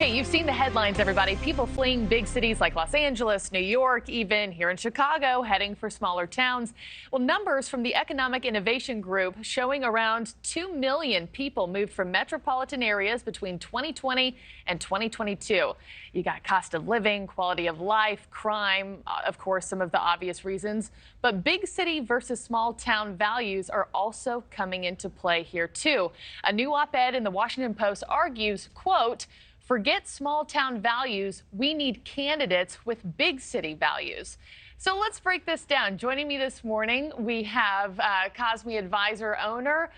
Okay, you've seen the headlines, everybody. People fleeing big cities like Los Angeles, New York, even here in Chicago, heading for smaller towns. Well, numbers from the Economic Innovation Group showing around 2 million people moved from metropolitan areas between 2020 and 2022. You got cost of living, quality of life, crime, of course, some of the obvious reasons. But big city versus small town values are also coming into play here, too. A new op-ed in the Washington Post argues, quote, "Forget small town values. We need candidates with big city values." So let's break this down. Joining me this morning, we have Kazmi advisor owner,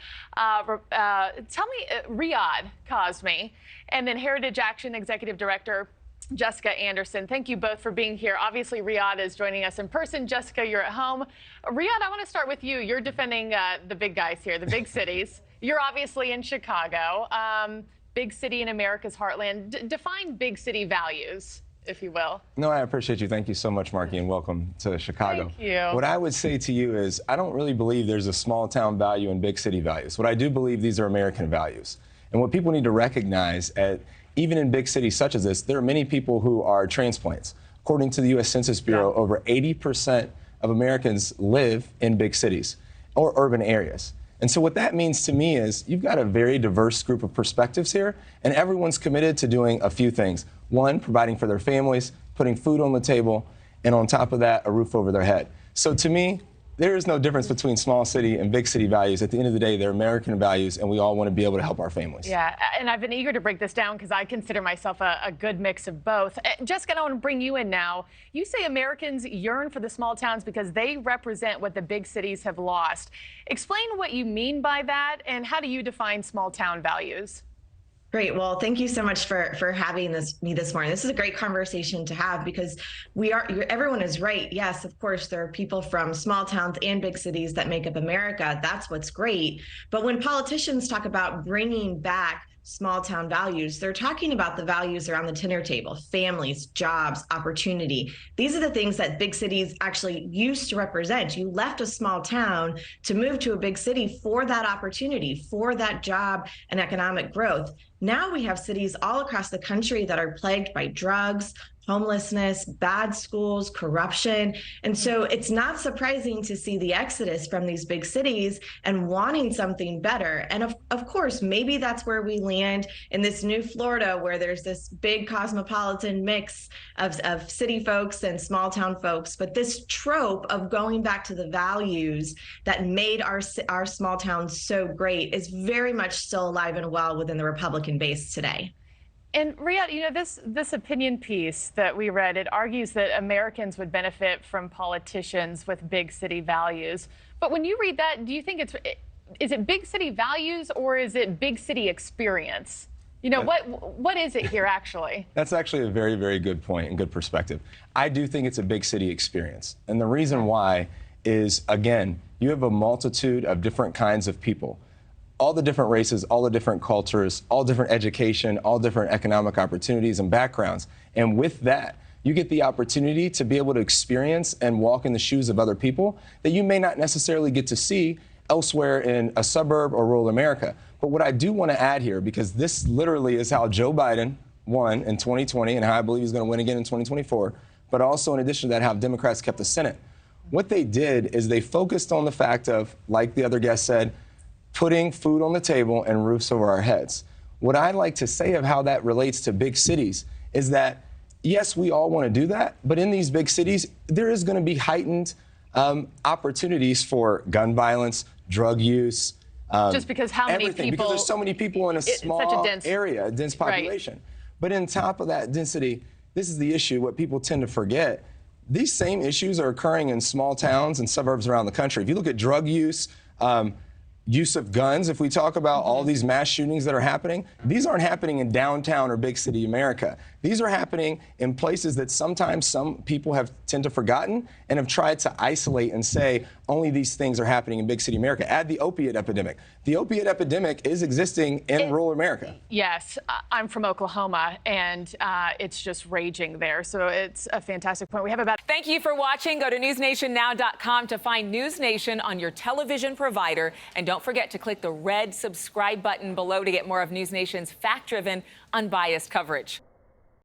Reyahd Kazmi, and then Heritage Action executive director, Jessica Anderson. Thank you both for being here. Obviously, Reyahd is joining us in person. Jessica, you're at home. Reyahd, I want to start with you. You're defending the big guys here, the big cities. You're obviously in Chicago. Big city in America's heartland. Define big city values, if you will. No, I appreciate you. Thank you so much, Marky, and welcome to Chicago. Thank you. What I would say to you is I don't really believe there's a small town value and big city values. What I do believe, these are American values. And what people need to recognize, even in big cities such as this, there are many people who are transplants. According to the U.S. Census Bureau, over 80% of Americans live in big cities or urban areas. And so what that means to me is you've got a very diverse group of perspectives here, and everyone's committed to doing a few things. One, providing for their families, putting food on the table, and on top of that, a roof over their head. So to me, there is no difference between small city and big city values. At the end of the day, they're American values, and we all want to be able to help our families. Yeah, and I've been eager to break this down because I consider myself a good mix of both. Jessica, I want to bring you in now. You say Americans yearn for the small towns because they represent what the big cities have lost. Explain what you mean by that, and how do you define small town values? Great. Well, thank you so much for having me this morning. This is a great conversation to have because everyone is right. Yes, of course, there are people from small towns and big cities that make up America. That's what's great. But when politicians talk about bringing back small town values, they're talking about the values around the dinner table: families, jobs, opportunity. These are the things that big cities actually used to represent. You left a small town to move to a big city for that opportunity, for that job and economic growth. Now we have cities all across the country that are plagued by drugs, homelessness, bad schools, corruption. And so it's not surprising to see the exodus from these big cities and wanting something better. And of course, maybe that's where we land in this new Florida, where there's this big cosmopolitan mix of city folks and small town folks. But this trope of going back to the values that made our small towns so great is very much still alive and well within the Republican base today. And Reyahd, you know, this opinion piece that we read, it argues that Americans would benefit from politicians with big city values. But when you read that, do you think is it big city values or is it big city experience? You know, what is it here actually? That's actually a very, very good point and good perspective. I do think it's a big city experience. And the reason why is, again, you have a multitude of different kinds of people. All the different races, all the different cultures, all different education, all different economic opportunities and backgrounds. And with that, you get the opportunity to be able to experience and walk in the shoes of other people that you may not necessarily get to see elsewhere in a suburb or rural America. But what I do want to add here, because this literally is how Joe Biden won in 2020 and how I believe he's going to win again in 2024, but also in addition to that, how Democrats kept the Senate. What they did is they focused on the fact of, like the other guest said, putting food on the table and roofs over our heads. What I like to say of how that relates to big cities is that, yes, we all want to do that, but in these big cities, there is going to be heightened opportunities for gun violence, drug use, just because how many everything, people? because there's so many people in a small area, a dense population. Right. But in top of that density, this is the issue, what people tend to forget. These same issues are occurring in small towns and suburbs around the country. If you look at drug use, use of guns, if we talk about all these mass shootings that are happening, these aren't happening in downtown or big city America. These are happening in places that sometimes some people tend to forgotten and have tried to isolate and say only these things are happening in big city America. Add the opiate epidemic. The opiate epidemic is existing in rural America. Yes, I'm from Oklahoma, and it's just raging there. So it's a fantastic point. We have about. Thank you for watching. Go to newsnationnow.com to find NewsNation on your television provider. And don't forget to click the red subscribe button below to get more of NewsNation's fact-driven, unbiased coverage.